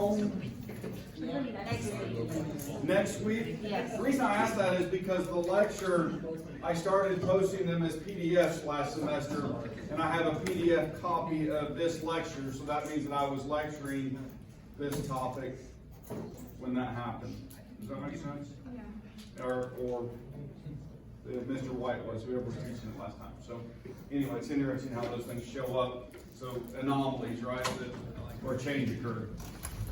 home next week? Yes. The reason I asked that is because the lecture, I started posting them as PDFs last semester, and I have a PDF copy of this lecture, so that means that I was lecturing this topic when that happened. Does that make sense? Yeah. Or Mr. White was, whoever was teaching it last time. So anyway, it's interesting how those things show up. So anomalies, right, where change occurred.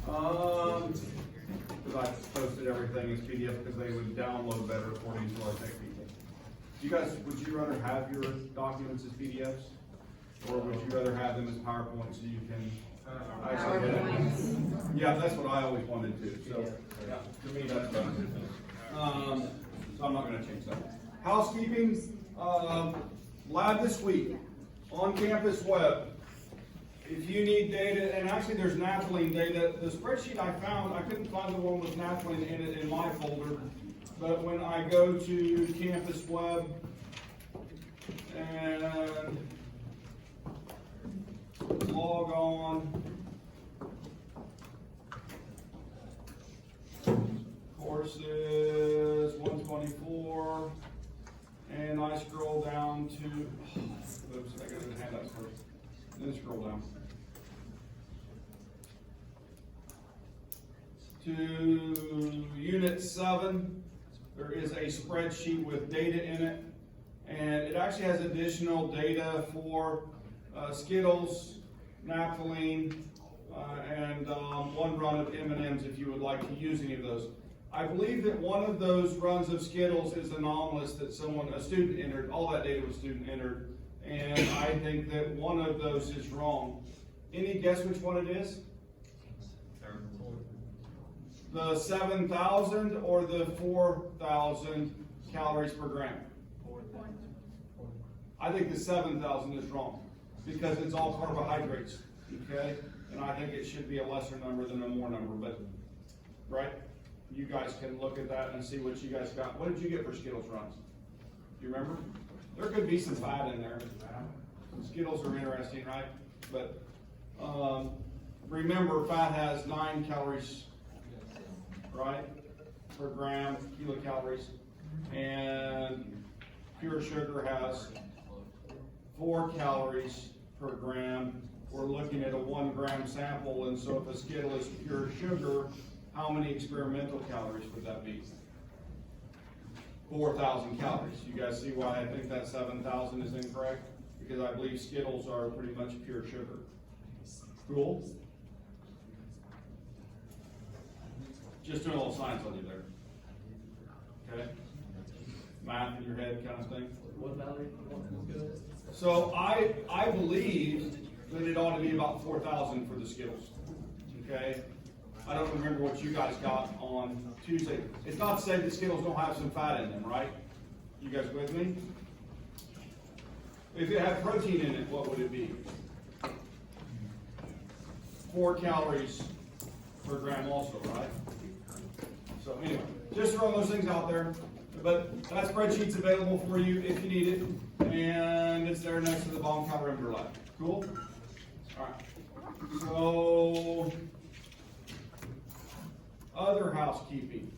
Because I posted everything as PDF because they would download better according to our tech people. You guys, would you rather have your documents as PDFs? Or would you rather have them as PowerPoint so you can actually get it? Yeah, that's what I always wanted to. So yeah, to me that's better. So I'm not going to change that. Housekeeping, lab this week, on campus web. If you need data, and actually there's naphthalene data, the spreadsheet I found, I couldn't find the one with naphthalene in it in my folder, but when I go to campus web and log on, courses 124, and I scroll down to, oops, I gotta hand that first, then scroll down to Unit 7. There is a spreadsheet with data in it, and it actually has additional data for Skittles, naphthalene, and one run of M&Ms if you would like to use any of those. I believe that one of those runs of Skittles is anomalous, that a student entered. All that data was student entered, and I think that one of those is wrong. Any guess which one it is? The 7,000 or the 4,000 calories per gram? I think the 7,000 is wrong because it's all carbohydrates, okay? And I think it should be a lesser number than a more number, but, right? You guys can look at that and see what you guys got. What did you get for Skittles runs? Do you remember? There could be some fat in there. Skittles are interesting, right? But remember, fat has 9 calories, right, per gram, kilocalories, and pure sugar has 4 calories per gram. We're looking at a 1 gram sample, and so if a Skittle is pure sugar, how many experimental calories would that be? 4,000 calories. You guys see why I think that 7,000 is incorrect? Because I believe Skittles are pretty much pure sugar. Cool? Just doing a little science on you there. Okay? Math in your head kind of thing. So I believe that it ought to be about 4,000 for the Skittles. Okay? I don't remember what you guys got on Tuesday. It's not to say that Skittles don't have some fat in them, right? You guys with me? If it had protein in it, what would it be? 4 calories per gram also, right? So anyway, just throwing those things out there. But that spreadsheet's available for you if you need it. And it's there next to the bomb calorimeter lab. Cool? All right. So, other housekeeping.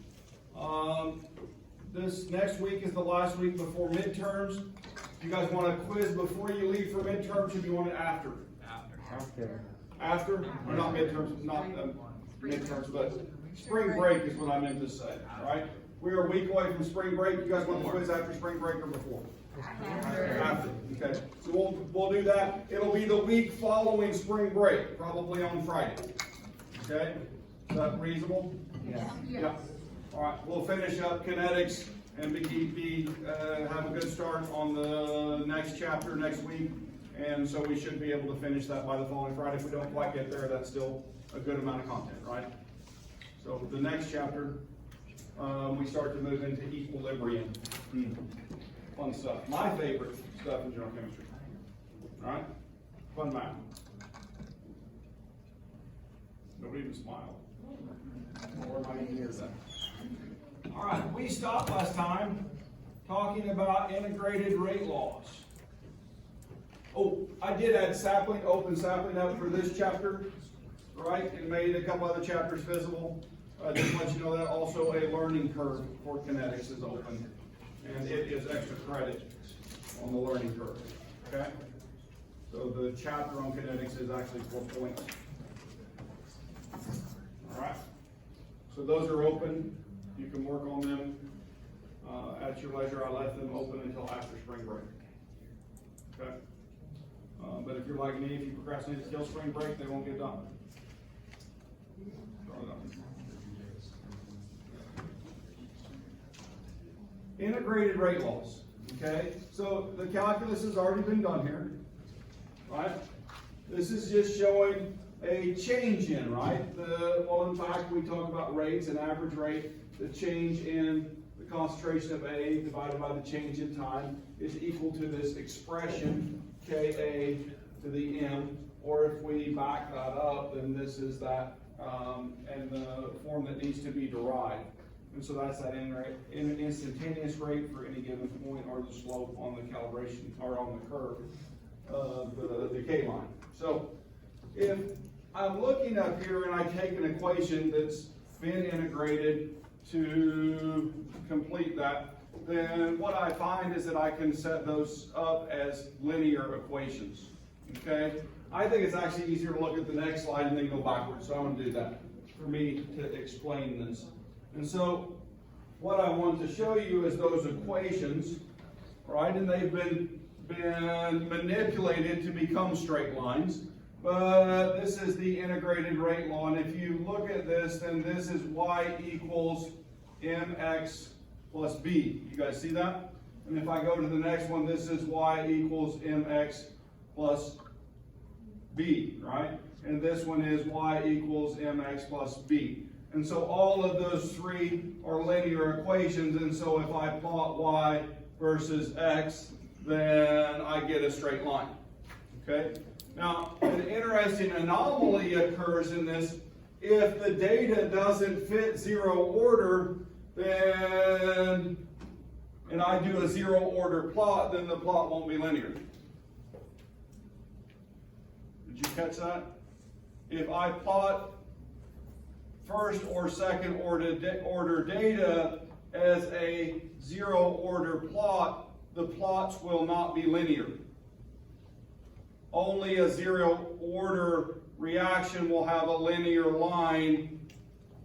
This next week is the last week before midterms. You guys want a quiz before you leave for midterms, or do you want it after? After? Or not midterms, not midterms, but spring break is what I meant to say, right? We are a week away from spring break. You guys want the quiz after spring break or before? After. Okay. So we'll do that. It'll be the week following spring break, probably on Friday. Okay? Is that reasonable? Yeah. All right. We'll finish up Kinetics and have a good start on the next chapter next week. And so we should be able to finish that by the following Friday. If we don't quite get there, that's still a good amount of content, right? So the next chapter, we start to move into equilibrium. Fun stuff. My favorite stuff in general chemistry. All right? Fun math. Nobody even smiled. Or am I even hear that? All right, we stopped last time talking about integrated rate laws. Oh, I did add sapling, open sapling up for this chapter. right? And made a couple other chapters visible. Just to let you know that also a learning curve for kinetics is open, and it is extra credit on the learning curve, okay? So the chapter on kinetics is actually 4 points. All right, so those are open. You can work on them at your leisure. I left them open until after spring break, okay? But if you're like me, if you procrastinate until spring break, they won't get done. Integrated rate laws, okay? So the calculus has already been done here, right? This is just showing a change in, right? Well, in fact, we talk about rates, an average rate, the change in the concentration of A divided by the change in time is equal to this expression, Ka to the M, or if we back that up, then this is that, and the form that needs to be derived. And so that's that instantaneous rate for any given point, or the slope on the calibration, or on the curve of the decay line. So if I'm looking up here and I take an equation that's been integrated to complete that, then what I find is that I can set those up as linear equations, okay? I think it's actually easier to look at the next slide and then go backwards, so I'm going to do that for me to explain this. And so what I want to show you is those equations, right? And they've been manipulated to become straight lines. But this is the integrated rate law. And if you look at this, then this is y equals mx plus b. You guys see that? And if I go to the next one, this is y equals mx plus b, right? And this one is y equals mx plus b. And so all of those three are linear equations, and so if I plot y versus x, then I get a straight line, okay? Now, an interesting anomaly occurs in this. If the data doesn't fit zero order, then, and I do a zero order plot, then the plot won't be linear. Did you catch that? If I plot first or second order data as a zero order plot, the plots will not be linear. Only a zero order reaction will have a linear line,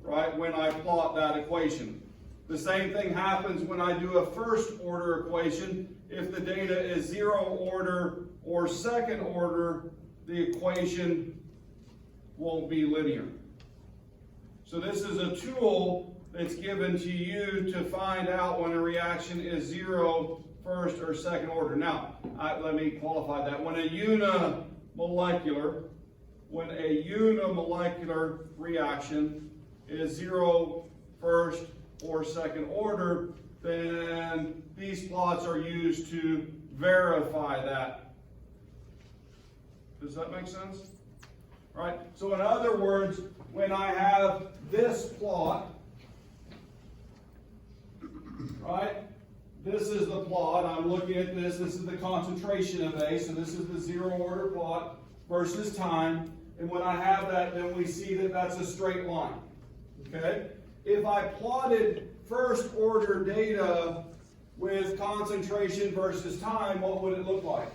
right, when I plot that equation. The same thing happens when I do a first order equation. If the data is zero order or second order, the equation won't be linear. So this is a tool that's given to you to find out when a reaction is zero, first, or second order. Now, let me qualify that. When a unimolecular reaction is zero, first, or second order, then these plots are used to verify that. Does that make sense? All right. So in other words, when I have this plot, right? This is the plot. I'm looking at this. This is the concentration of A. So this is the zero order plot versus time. And when I have that, then we see that that's a straight line. Okay? If I plotted first order data with concentration versus time, what would it look like?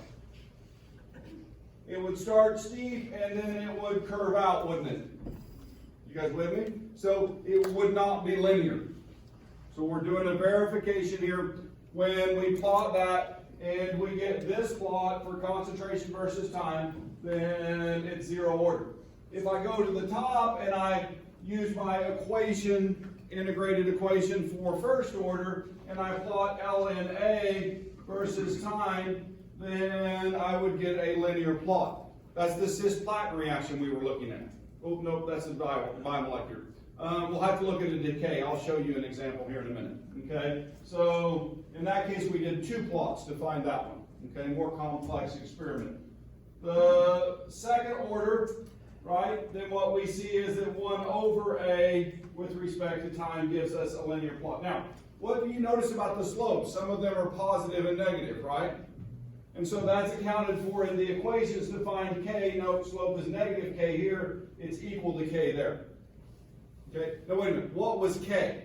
It would start steep and then it would curve out, wouldn't it? You guys with me? So it would not be linear. So we're doing a verification here. When we plot that and we get this plot for concentration versus time, then it's zero order. If I go to the top and I use my equation, integrated equation for first order, and I plot LNA versus time, then I would get a linear plot. That's the cisplatin reaction we were looking at. Oh, nope, that's a biomolecular. We'll have to look at a decay. I'll show you an example here in a minute. Okay, so in that case, we did two plots to find that one. Okay, more complex experiment. The second order, right, then what we see is that 1 over A with respect to time gives us a linear plot. Now, what do you notice about the slopes? Some of them are positive and negative, right? And so that's accounted for in the equations to find K. Note slope is negative K here. It's equal to K there. Okay, now wait a minute. What was K?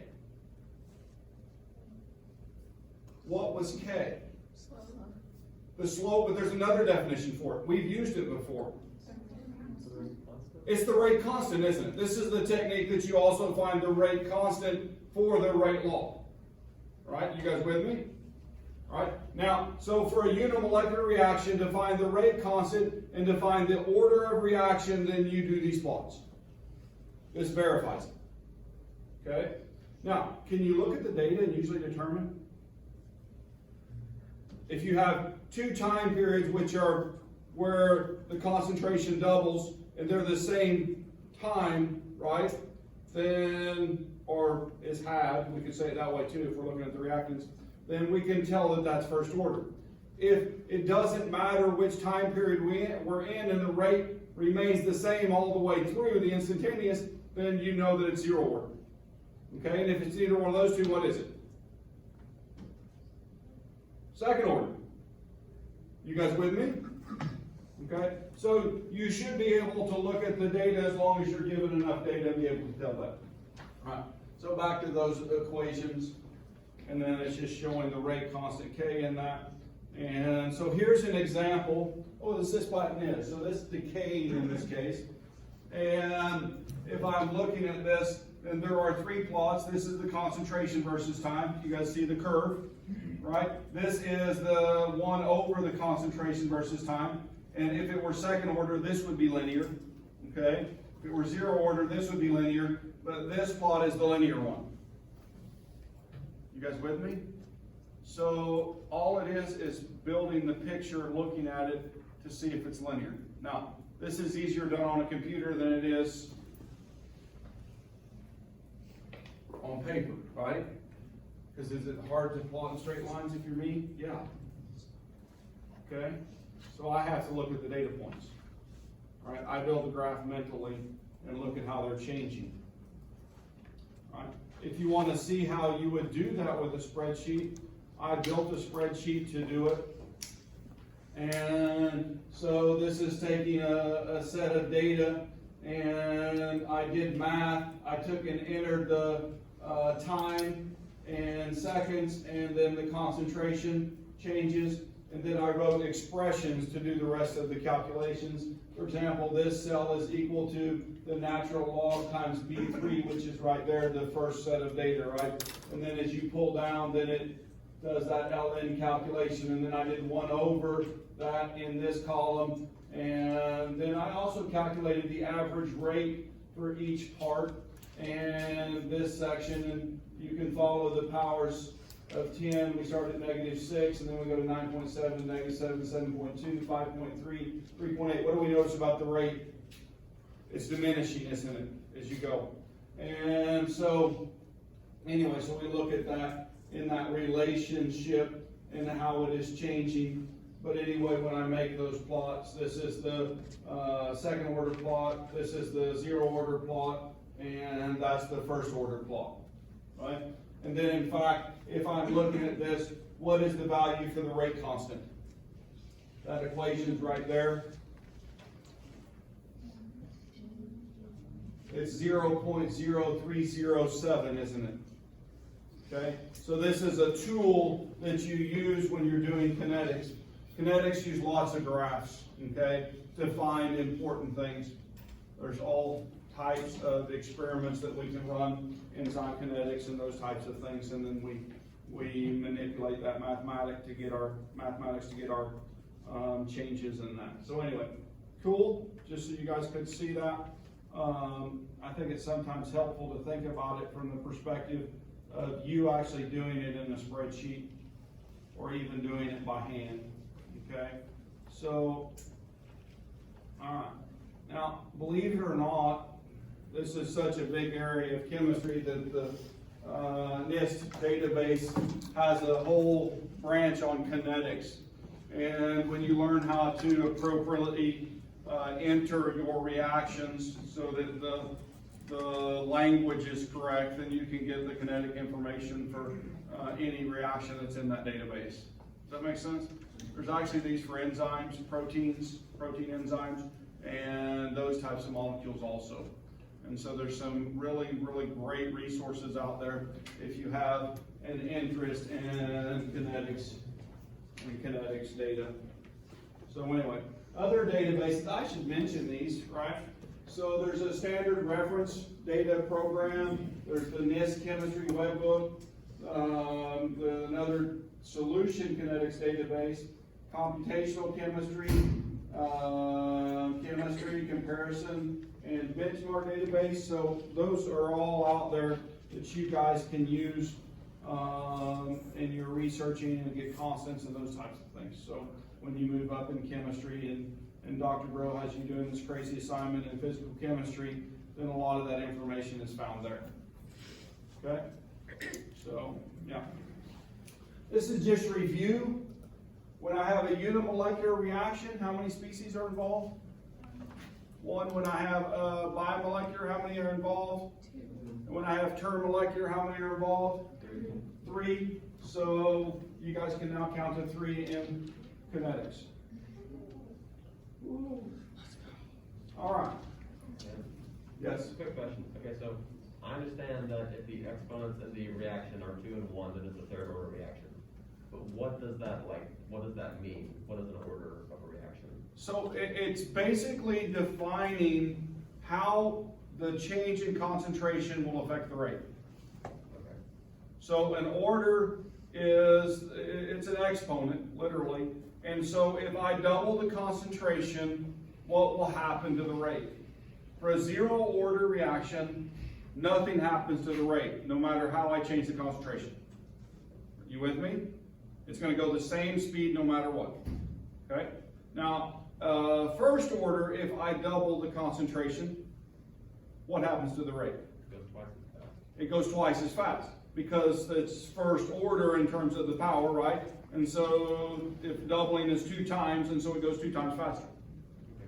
What was K? The slope, but there's another definition for it. We've used it before. It's the rate constant, isn't it? This is the technique that you also find the rate constant for the rate law. Right? You guys with me? All right. Now, so for a unimolecular reaction, to find the rate constant and to find the order of reaction, then you do these plots. This verifies it. Okay? Now, can you look at the data and usually determine? If you have two time periods which are where the concentration doubles and they're the same time, right? Then, or is had, we could say it that way too if we're looking at the reactants, then we can tell that that's first order. If it doesn't matter which time period we're in and the rate remains the same all the way through the instantaneous, then you know that it's zero order. Okay, and if it's either one of those two, what is it? Second order. You guys with me? Okay, so you should be able to look at the data as long as you're given enough data and be able to tell that. All right, so back to those equations, and then it's just showing the rate constant K in that. And so here's an example. Oh, the cisplatin is. So this decayed in this case. And if I'm looking at this, then there are three plots. This is the concentration versus time. You guys see the curve, right? This is the one over the concentration versus time. And if it were second order, this would be linear, okay? If it were zero order, this would be linear, but this plot is the linear one. You guys with me? So all it is building the picture, looking at it to see if it's linear. Now, this is easier done on a computer than it is on paper, right? Because is it hard to plot in straight lines if you're me? Yeah. Okay? So I have to look at the data points. All right? I build a graph mentally and look at how they're changing. All right? If you want to see how you would do that with a spreadsheet, I built a spreadsheet to do it. And so this is taking a set of data, and I did math. I took and entered the time and seconds, and then the concentration changes, and then I wrote expressions to do the rest of the calculations. For example, this cell is equal to the natural log times B3, which is right there, the first set of data, right? And then as you pull down, then it does that ln calculation, and then I did 1 over that in this column, and then I also calculated the average rate for each part and this section, and you can follow the powers of 10. We start at -6, and then we go to 9.7, -7, 7.2, 5.3, 3.8. What do we notice about the rate? It's diminishing, isn't it, as you go? And so, anyway, so we look at that in that relationship and how it is changing. But anyway, when I make those plots, this is the second order plot, this is the zero order plot, and that's the first order plot, right? And then in fact, if I'm looking at this, what is the value for the rate constant? That equation's right there. It's 0.0307, isn't it? Okay, so this is a tool that you use when you're doing kinetics. Kinetics use lots of graphs, okay, to find important things. There's all types of experiments that we can run enzyme kinetics and those types of things, and then we manipulate that mathematics to get our changes in that. So anyway, cool. Just so you guys could see that. I think it's sometimes helpful to think about it from the perspective of you actually doing it in a spreadsheet or even doing it by hand. Okay, so all right. Now, believe it or not, this is such a big area of chemistry that the NIST database has a whole branch on kinetics. And when you learn how to appropriately enter your reactions so that the language is correct, then you can get the kinetic information for any reaction that's in that database. Does that make sense? There's actually these for enzymes, protein enzymes, and those types of molecules also. And so there's some really, really great resources out there if you have an interest in kinetics and kinetics data. So anyway, other databases, I should mention these, right? So there's a standard reference data program, there's the NIST chemistry webbook, another solution kinetics database, computational chemistry, chemistry comparison, and benchmark database. So those are all out there that you guys can use in your researching and get constants and those types of things. So when you move up in chemistry and Dr. Bro has you doing this crazy assignment in physical chemistry, then a lot of that information is found there. Okay? So, yeah. This is just review. When I have a unimolecular reaction, how many species are involved? One. When I have a bimolecular, how many are involved? Two. And when I have termolecular, how many are involved? Three. So you guys can now count to 3 in kinetics. All right. Yes? Quick question. Okay, so I understand that if the exponents of the reaction are 2 and 1, then it's a third order reaction. But what does that mean? What is an order of a reaction? So it's basically defining how the change in concentration will affect the rate. Okay. So an order it's an exponent, literally. And so if I double the concentration, what will happen to the rate? For a 0 order reaction, nothing happens to the rate, no matter how I change the concentration. You with me? It's going to go the same speed no matter what. Okay? Now, first order, if I double the concentration, what happens to the rate? It goes twice as fast. It goes twice as fast because it's first order in terms of the power, right? And so if doubling is 2 times, and so it goes 2 times faster,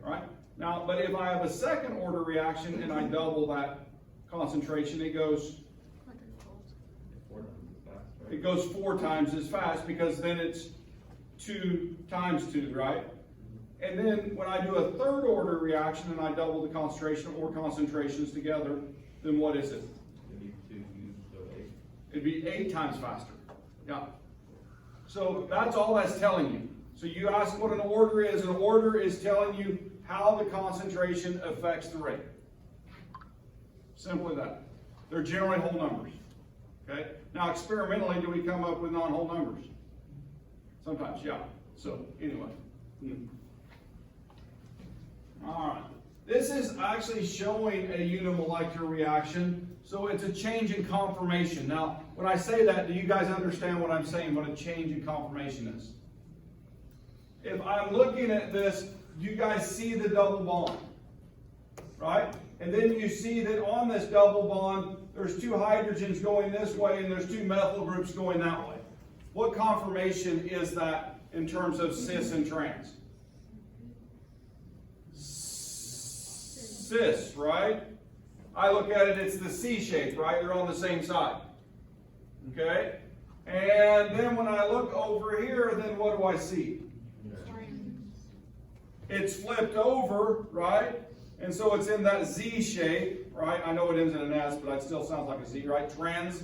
right? Now, but if I have a second order reaction and I double that concentration, it goes 4 times as fast because then it's 2 times 2, right? And then when I do a third order reaction and I double the concentration or concentrations together, then what is it? It'd be 8 times faster. Yeah. So that's all that's telling you. So you ask what an order is. An order is telling you how the concentration affects the rate. Simply that. They're generally whole numbers. Okay? Now experimentally, do we come up with non-whole numbers? Sometimes, yeah. So anyway. All right. This is actually showing a unimolecular reaction. So it's a change in conformation. Now, when I say that, do you guys understand what I'm saying, what a change in conformation is? If I'm looking at this, you guys see the double bond, right? And then you see that on this double bond, there's 2 hydrogens going this way and there's 2 methyl groups going that way. What conformation is that in terms of cis and trans? Cis, right? I look at it, it's the C shape, right? They're on the same side. Okay? And then when I look over here, then what do I see? It's flipped over, right? And so it's in that Z shape, right? I know it ends in an S, but it still sounds like a Z, right? Trans.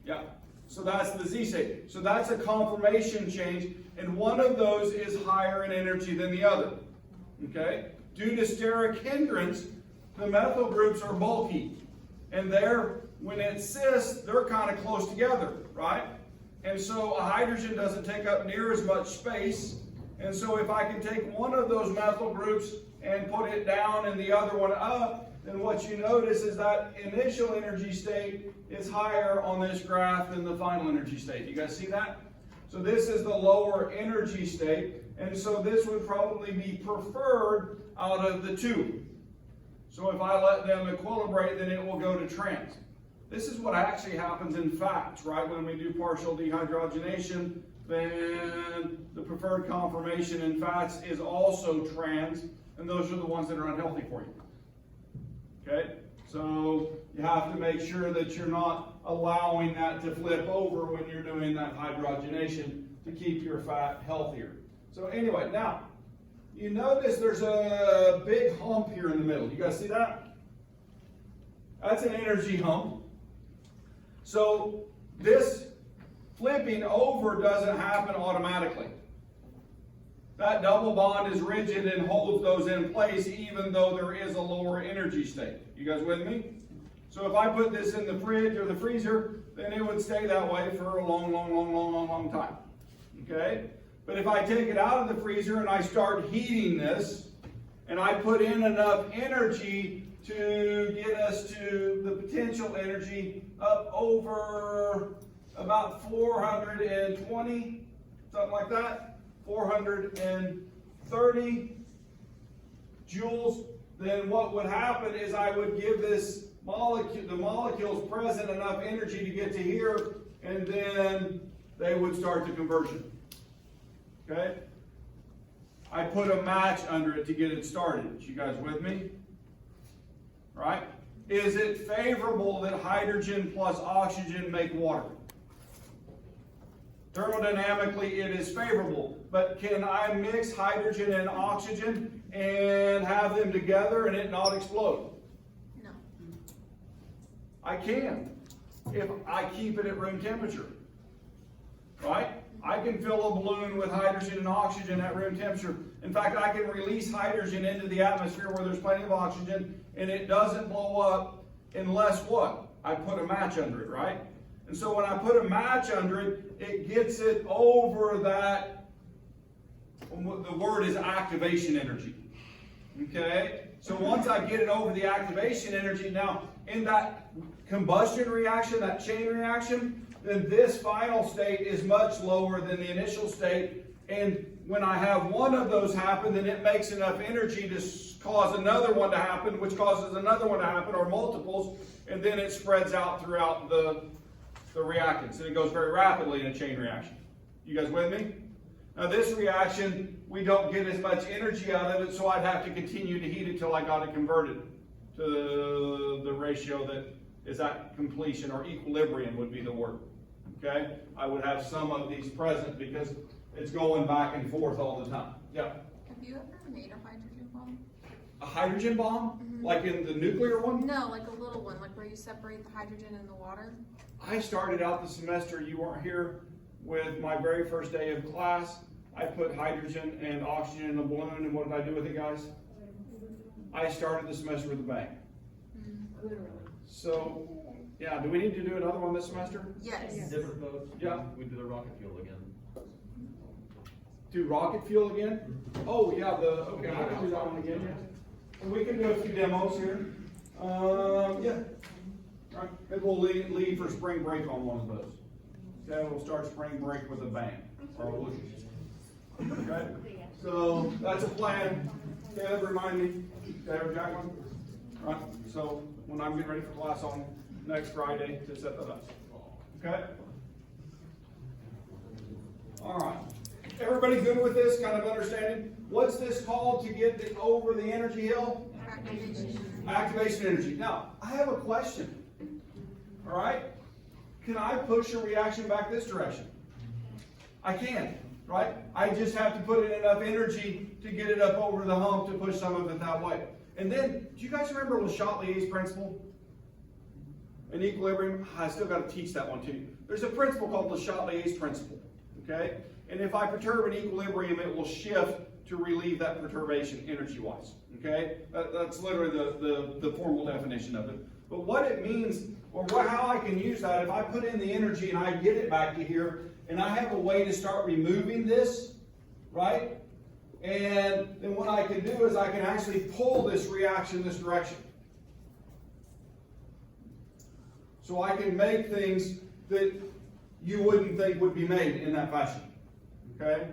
Yeah. So that's the Z shape. So that's a conformation change, and one of those is higher in energy than the other. Okay? Due to steric hindrance, the methyl groups are bulky. And when it's cis, they're kind of close together, right? And so a hydrogen doesn't take up near as much space. And so if I can take one of those methyl groups and put it down and the other one up, then what you notice is that initial energy state is higher on this graph than the final energy state. You guys see that? So this is the lower energy state. And so this would probably be preferred out of the 2. So if I let them equilibrate, then it will go to trans. This is what actually happens in fats, right? When we do partial dehydrogenation, then the preferred conformation in fats is also trans, and those are the ones that are unhealthy for you. Okay? So you have to make sure that you're not allowing that to flip over when you're doing that hydrogenation to keep your fat healthier. So anyway, now, you notice there's a big hump here in the middle. You guys see that? That's an energy hump. So this flipping over doesn't happen automatically. That double bond is rigid and holds those in place even though there is a lower energy state. You guys with me? So if I put this in the fridge or the freezer, then it would stay that way for a long time. Okay? But if I take it out of the freezer and I start heating this, and I put in enough energy to get us to the potential energy up over about 420, something like that, 430 joules, then what would happen is I would give this molecule, the molecules present enough energy to get to here, and then they would start the conversion. Okay? I put a match under it to get it started. You guys with me? Right? Is it favorable that hydrogen plus oxygen make water? Thermodynamically, it is favorable. But can I mix hydrogen and oxygen and have them together and it not explode? No. I can, if I keep it at room temperature. Right? I can fill a balloon with hydrogen and oxygen at room temperature. In fact, I can release hydrogen into the atmosphere where there's plenty of oxygen, and it doesn't blow up unless what? I put a match under it, right? And so when I put a match under it, it gets it over that, the word is activation energy. Okay? So once I get it over the activation energy, now in that combustion reaction, that chain reaction, then this final state is much lower than the initial state. And when I have one of those happen, then it makes enough energy to cause another one to happen, which causes another one to happen, or multiples, and then it spreads out throughout the reactants. And it goes very rapidly in a chain reaction. You guys with me? Now this reaction, we don't get as much energy out of it, so I'd have to continue to heat it till I got it converted to the ratio that is at completion, or equilibrium would be the word. Okay? I would have some of these present because it's going back and forth all the time. Yeah? Have you ever made a hydrogen bomb? A hydrogen bomb? Mm-hmm. Like in the nuclear one? No, like a little one, like where you separate the hydrogen and the water. I started out the semester, you weren't here, with my very first day of class. I put hydrogen and oxygen in a balloon, and what did I do with it, guys? I started the semester with a bang. Literally. So, yeah, do we need to do another one this semester? Yes. Different boats. Yeah. We do the rocket fuel again. Do rocket fuel again? Oh, yeah, okay, I can do that one again, yeah. And we can do a few demos here. Yeah. Right. Maybe we'll leave for spring break on one of those. Okay, we'll start spring break with a bang. Or a whoosh. Okay? So, that's a plan. Caleb, remind me. Okay, Jacqueline? Right, so when I'm getting ready for class on next Friday to set that up. Okay? All right. Everybody good with this kind of understanding? What's this called to get over the energy hill? Activation. Activation energy. Now, I have a question. All right? Can I push a reaction back this direction? I can, right? I just have to put in enough energy to get it up over the hump to push some of it that way. And then, do you guys remember Le Chatelier's principle? In equilibrium? I still got to teach that one to you. There's a principle called Le Chatelier's principle. Okay? And if I perturb an equilibrium, it will shift to relieve that perturbation energy-wise. Okay? That's literally the formal definition of it. But what it means, or how I can use that, if I put in the energy and I get it back to here, and I have a way to start removing this, right? And then what I can do is I can actually pull this reaction this direction. So I can make things that you wouldn't think would be made in that fashion. Okay?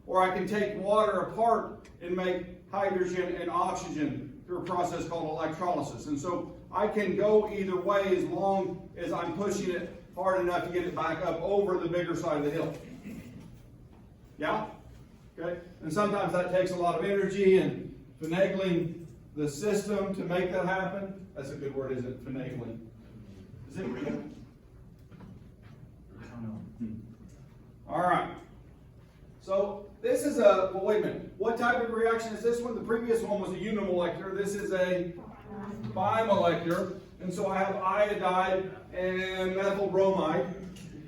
Or I can take water apart and make hydrogen and oxygen through a process called electrolysis. And so I can go either way as long as I'm pushing it hard enough to get it back up over the bigger side of the hill. Yeah? Okay? And sometimes that takes a lot of energy and finagling the system to make that happen. That's a good word, isn't it? Finagling. Is it real? I don't know. All right. So this is a, well, wait a minute. What type of reaction is this one? The previous one was a unimolecular. This is a bimolecular. And so I have iodide and methyl bromide.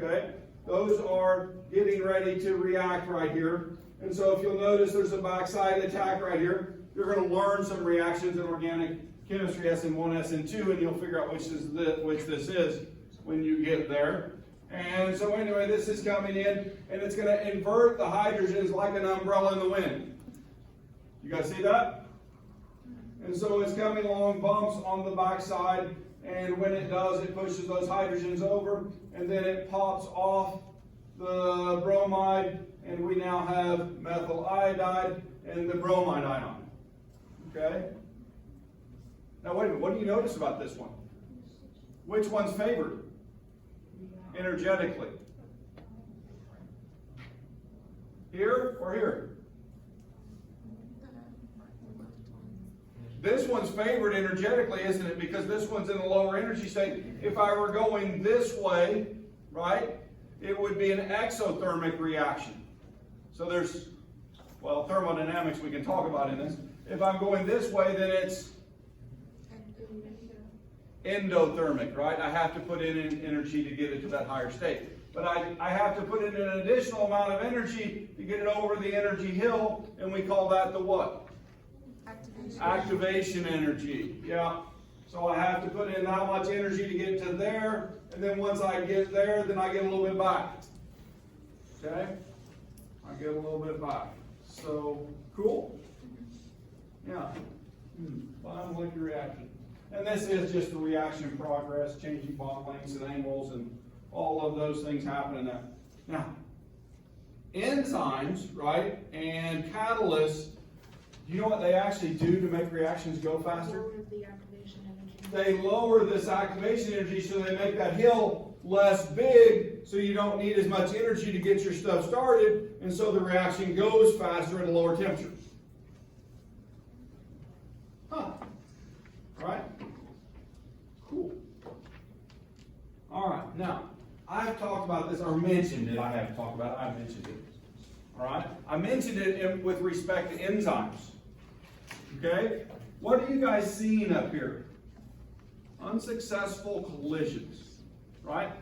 Okay? Those are getting ready to react right here. And so if you'll notice, there's a backside attack right here. You're going to learn some reactions in organic chemistry, SN1, SN2, and you'll figure out which this is when you get there. And so anyway, this is coming in, and it's going to invert the hydrogens like an umbrella in the wind. You guys see that? And so it's coming along bumps on the backside, and when it does, it pushes those hydrogens over, and then it pops off the bromide, and we now have methyl iodide and the bromide ion. Okay? Now wait a minute, what do you notice about this one? Which one's favored energetically? Here or here? This one's favored energetically, isn't it? Because this one's in a lower energy state. If I were going this way, right, it would be an exothermic reaction. So there's, well, thermodynamics we can talk about in this. If I'm going this way, then it's endothermic, right? I have to put in energy to get it to that higher state. But I have to put in an additional amount of energy to get it over the energy hill, and we call that the what? Activation energy. Yeah. So I have to put in that much energy to get to there, and then once I get there, then I get a little bit back. Okay? I get a little bit back. So, cool? Yeah. Biomolecular reaction. And this is just the reaction in progress, changing bond lengths and angles and all of those things happening there. Now, enzymes, right, and catalysts, do you know what they actually do to make reactions go faster? Lower the activation energy. They lower this activation energy so they make that hill less big, so you don't need as much energy to get your stuff started, and so the reaction goes faster at a lower temperature. Huh. Right? Cool. All right. Now, I've talked about this, or mentioned it. I haven't talked about it. I mentioned it. All right? I mentioned it with respect to enzymes. Okay? What are you guys seeing up here? Unsuccessful collisions. Right?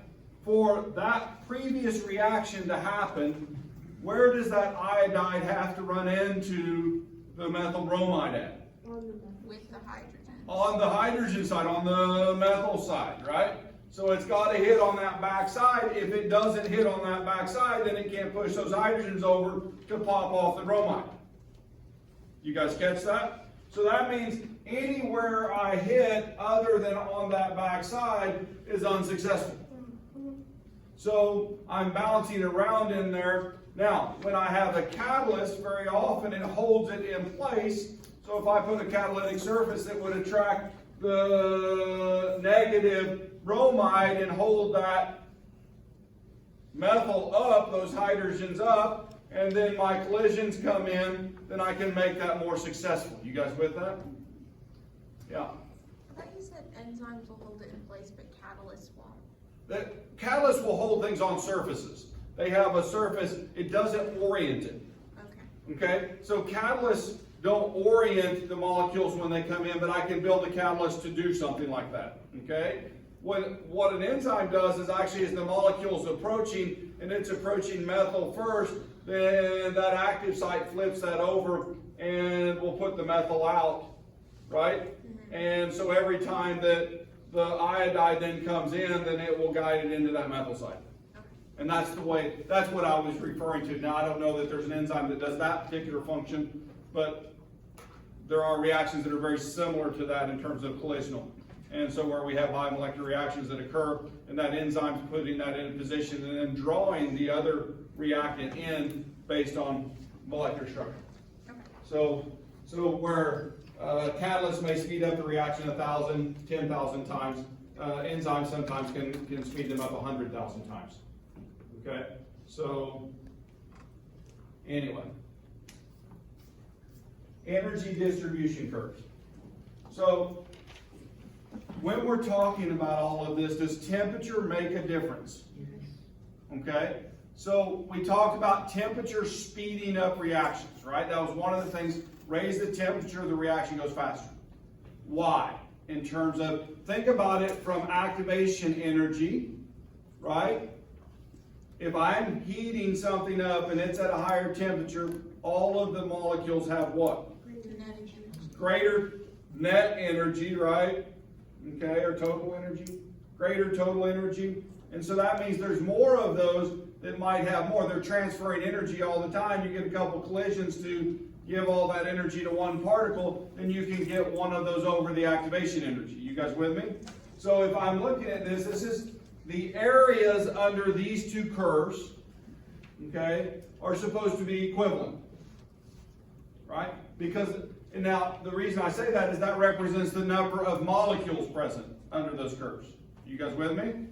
For that previous reaction to happen, where does that iodide have to run into the methyl bromide at? With the hydrogen. On the hydrogen side, on the methyl side, right? So it's got to hit on that back side. If it doesn't hit on that back side, then it can't push those hydrogens over to pop off the bromide. You guys catch that? So that means anywhere I hit other than on that back side is unsuccessful. So I'm bouncing around in there. Now, when I have a catalyst, very often it holds it in place. So if I put a catalytic surface that would attract the negative bromide and hold that methyl up, those hydrogens up, and then my collisions come in, then I can make that more successful. You guys with that? Yeah. I thought you said enzymes will hold it in place, but catalysts won't. The catalysts will hold things on surfaces. They have a surface, it doesn't orient it. Okay. Okay? So catalysts don't orient the molecules when they come in, but I can build a catalyst to do something like that. Okay? What an enzyme does is actually as the molecule's approaching, and it's approaching methyl first, then that active site flips that over and will put the methyl out, right? Mm-hmm. And so every time that the iodide then comes in, then it will guide it into that methyl site. Okay. And that's the way, that's what I was referring to. Now I don't know that there's an enzyme that does that particular function, but there are reactions that are very similar to that in terms of collisional. And so where we have biomolecular reactions that occur, and that enzyme's putting that in position and then drawing the other reactant in based on molecular structure. Okay. So where catalysts may speed up the reaction 1,000, 10,000 times, enzymes sometimes can speed them up 100,000 times. Okay? So, anyway. Energy distribution curves. So, when we're talking about all of this, does temperature make a difference? Okay? So, we talked about temperature speeding up reactions, right? That was one of the things. Raise the temperature, the reaction goes faster. Why? In terms of, think about it from activation energy, right? If I'm heating something up and it's at a higher temperature, all of the molecules have what? Greater net energy, right? Okay, or total energy. Greater total energy. And so that means there's more of those that might have more. They're transferring energy all the time. You get a couple collisions to give all that energy to one particle, then you can get one of those over the activation energy. You guys with me? So if I'm looking at this, this is the areas under these two curves, okay, are supposed to be equivalent, right? Because, and now the reason I say that is that represents the number of molecules present under those curves. You guys with me?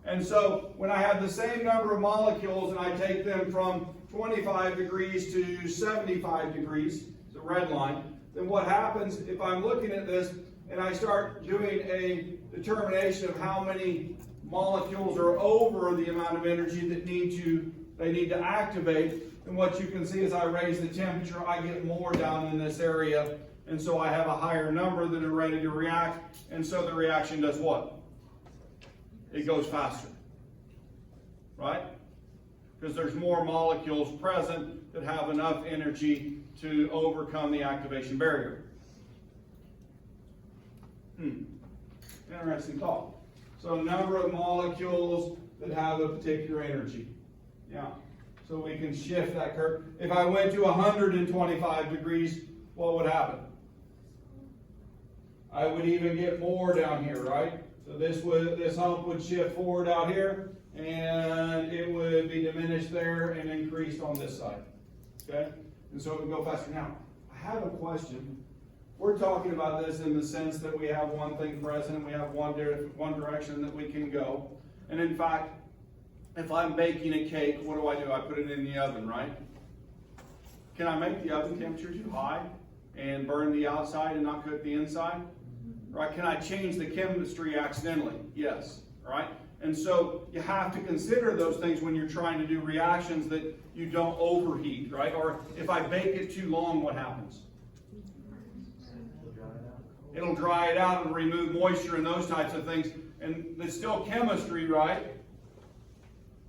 And so when I have the same number of molecules and I take them from 25 degrees to 75 degrees, the red line, then what happens if I'm looking at this and I start doing a determination of how many molecules are over the amount of energy that they need to activate, then what you can see is I raise the temperature, I get more down in this area, and so I have a higher number that are ready to react, and so the reaction does what? It goes faster, right? Because there's more molecules present that have enough energy to overcome the activation barrier. Interesting thought. So a number of molecules that have a particular energy. Yeah. So we can shift that curve. If I went to 125 degrees, what would happen? I would even get more down here, right? So this hump would shift forward out here, and it would be diminished there and increased on this side. Okay? And so it would go faster. Now, I have a question. We're talking about this in the sense that we have one thing present, we have one direction that we can go. And in fact, if I'm baking a cake, what do? I put it in the oven, right? Can I make the oven temperature too high and burn the outside and not cook the inside? Right? Can I change the chemistry accidentally? Yes. Right? And so you have to consider those things when you're trying to do reactions that you don't overheat, right? Or if I bake it too long, what happens? It'll dry it out and remove moisture and those types of things. And it's still chemistry, right?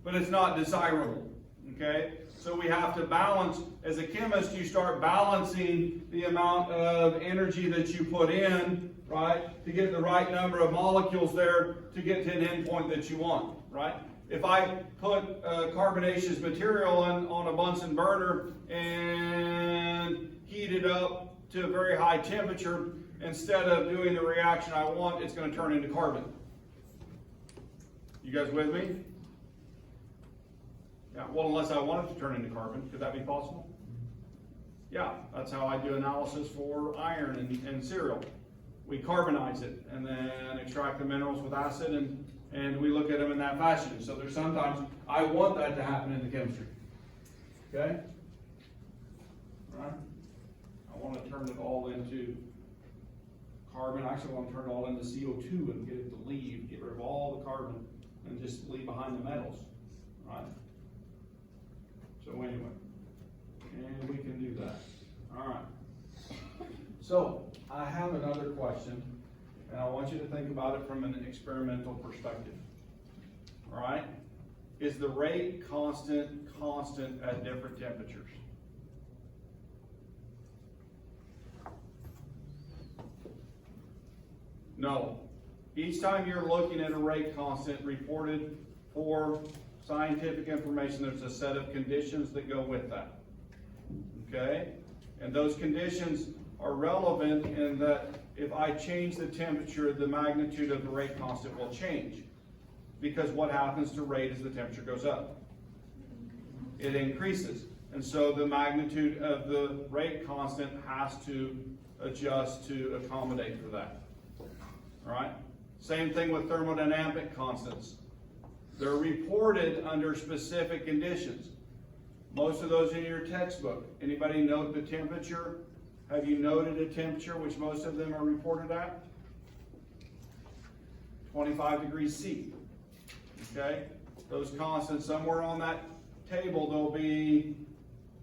But it's not desirable. Okay? So we have to balance. As a chemist, you start balancing the amount of energy that you put in, right, to get the right number of molecules there to get to an endpoint that you want, right? If I put carbonaceous material on a Bunsen burner and heat it up to a very high temperature, instead of doing the reaction I want, it's going to turn into carbon. You guys with me? Yeah, well, unless I want it to turn into carbon, could that be possible? Yeah, that's how I do analysis for iron and cereal. We carbonize it and then extract the minerals with acid and we look at them in that fashion. So there's sometimes I want that to happen in the chemistry. Okay? All right? I want to turn it all into carbon. I actually want to turn it all into CO2 and get it to leave, get rid of all the carbon and just leave behind the metals. Right? So anyway, and we can do that. All right. So I have another question, and I want you to think about it from an experimental perspective. All right? Is the rate constant at different temperatures? No. Each time you're looking at a rate constant reported for scientific information, there's a set of conditions that go with that. Okay? And those conditions are relevant in that if I change the temperature, the magnitude of the rate constant will change. Because what happens to rate as the temperature goes up? It increases. And so the magnitude of the rate constant has to adjust to accommodate for that. All right? Same thing with thermodynamic constants. They're reported under specific conditions. Most of those in your textbook. Anybody note the temperature Have you noted a temperature which most of them are reported at? 25 degrees C. Okay? Those constants, somewhere on that table, they'll be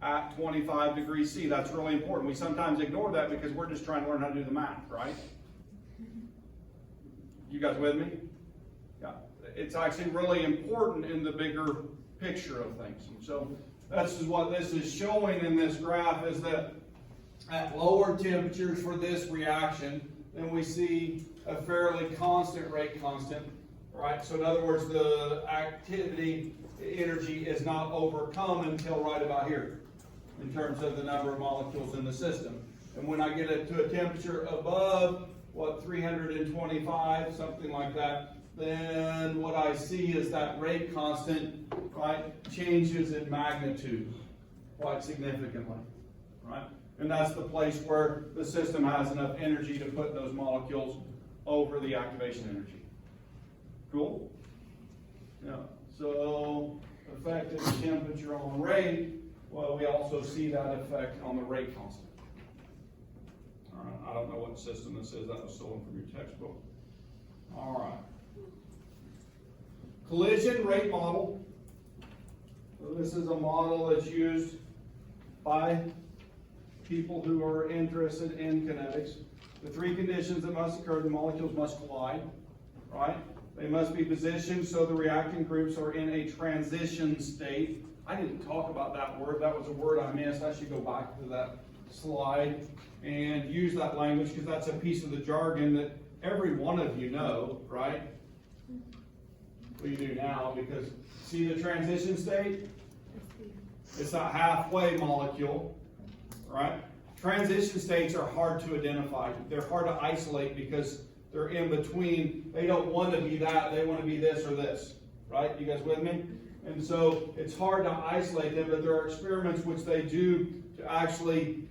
at 25 degrees C. That's really important. We sometimes ignore that because we're just trying to learn how to do the math, right? You guys with me? Yeah. It's actually really important in the bigger picture of things. And so this is what this is showing in this graph, is that at lower temperatures for this reaction, then we see a fairly constant rate constant, right? So in other words, the activity energy is not overcome until right about here in terms of the number of molecules in the system. And when I get it to a temperature above, 325, something like that, then what I see is that rate constant, right, changes in magnitude quite significantly, right? And that's the place where the system has enough energy to put those molecules over the activation energy. Cool? Yeah. So effective temperature on rate, well, we also see that effect on the rate constant. All right. I don't know what system this is. That was stolen from your textbook. All right. Collision rate model. So this is a model that's used by people who are interested in kinetics. The three conditions that must occur: the molecules must collide, right? They must be positioned so the reacting groups are in a transition state. I didn't talk about that word. That was a word I missed. I should go back to that slide and use that language, because that's a piece of the jargon that every one of you know, right? Well, you do now, because see the transition state? It's that halfway molecule, right? Transition states are hard to identify. They're hard to isolate because they're in between. They don't want to be that. They want to be this or this, right? You guys with me? And so it's hard to isolate them, but there are experiments which they do to actually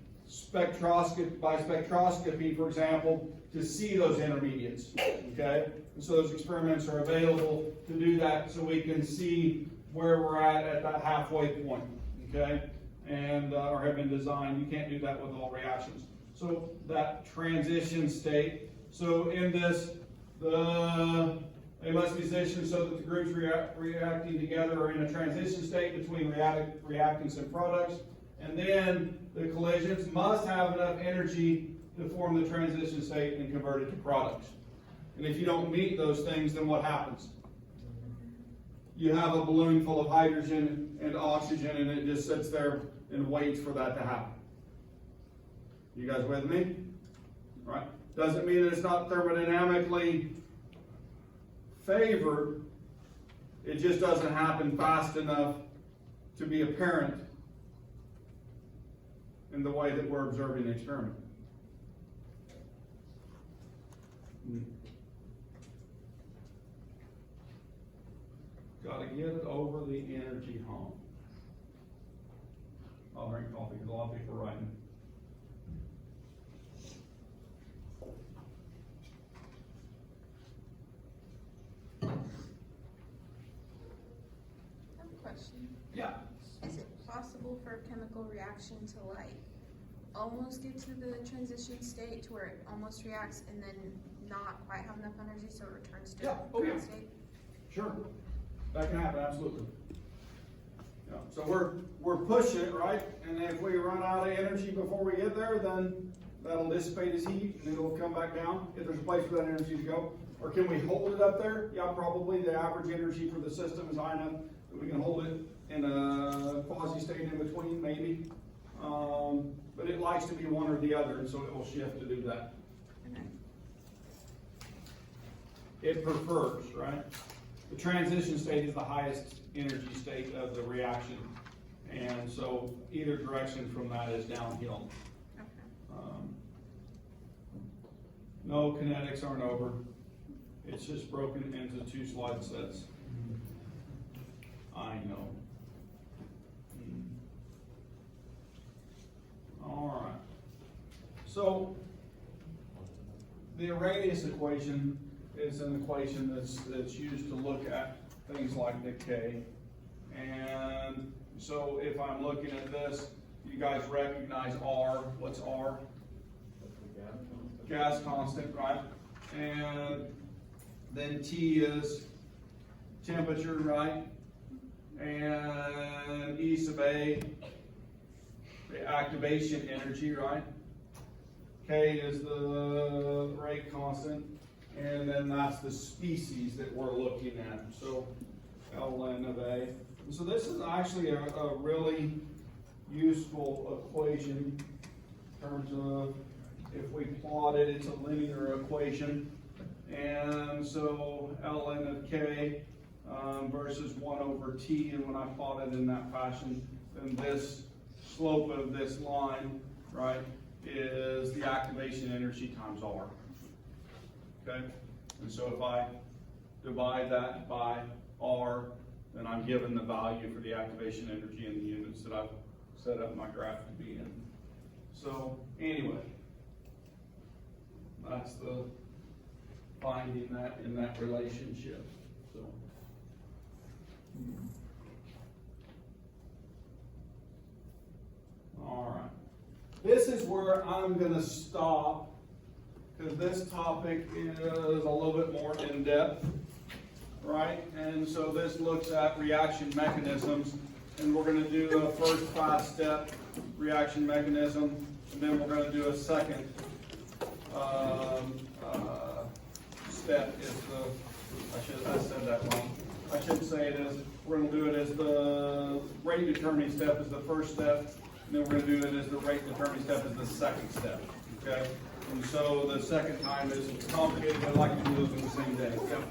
by spectroscopy, for example, to see those intermediates, okay? And so those experiments are available to do that, so we can see where we're at that halfway point, okay? And or have been designed. You can't do that with all reactions. So that transition state. So in this, they must be positioned so that the groups reacting together are in a transition state between reactants and products. And then the collisions must have enough energy to form the transition state and convert it to products. And if you don't meet those things, then what happens? You have a balloon full of hydrogen and oxygen, and it just sits there and waits for that to happen. You guys with me? Right? Doesn't mean that it's not thermodynamically favored. It just doesn't happen fast enough to be apparent in the way that we're observing the experiment. Got to get it over the energy hump. I'll drink coffee because a lot of people are writing. I have a question. Yeah. Is it possible for a chemical reaction to almost get to the transition state to where it almost reacts and then not quite have enough energy so it returns to the current state? Sure. That can happen, absolutely. Yeah. So we're pushing it, right? And if we run out of energy before we get there, then that'll dissipate as heat and it'll come back down if there's a place for that energy to go. Or can we hold it up there? Yeah, probably. The average energy for the system is high enough that we can hold it in a quasi-state in between, maybe. But it likes to be one or the other, and so it will shift to do that. Okay. It prefers, right? The transition state is the highest energy state of the reaction, and so either direction from that is downhill. Okay. No, kinetics aren't over. It's just broken into 2 slide sets. I know. All right. So the Arrhenius equation is an equation that's used to look at things like decay. And so if I'm looking at this, you guys recognize R. What's R? gas constant, right? And then T is temperature, right? And E sub A, the activation energy, right? K is the rate constant, and then that's the species that we're looking at. So ln of A. And so this is actually a really useful equation in terms of if we plot it, it's a linear equation. And so ln of K versus 1 over T, and when I plot it in that fashion, then this slope of this line, right, is the activation energy times R. Okay? And so if I divide that by R, then I'm given the value for the activation energy in the units that I've set up my graph to be in. So anyway, that's the finding that in that relationship. So. All right. This is where I'm going to stop because this topic is a little bit more in depth, right? And so this looks at reaction mechanisms, and we're going to do a first 5-step reaction mechanism, and then we're going to do a second step. I said that wrong. I should say it as, we're going to do it as the rate determining step is the first step, and then we're going to do it as the rate determining step is the second step, okay? And so the second time is complicated, but I like to do those in the same day. Yep.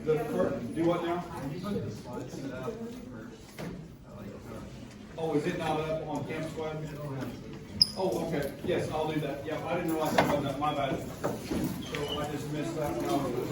The first, do what now? Oh, is it not up on Campus Web? Oh, okay. Yes, I'll do that. Yeah, I didn't realize that was that. My bad. So I just missed that one.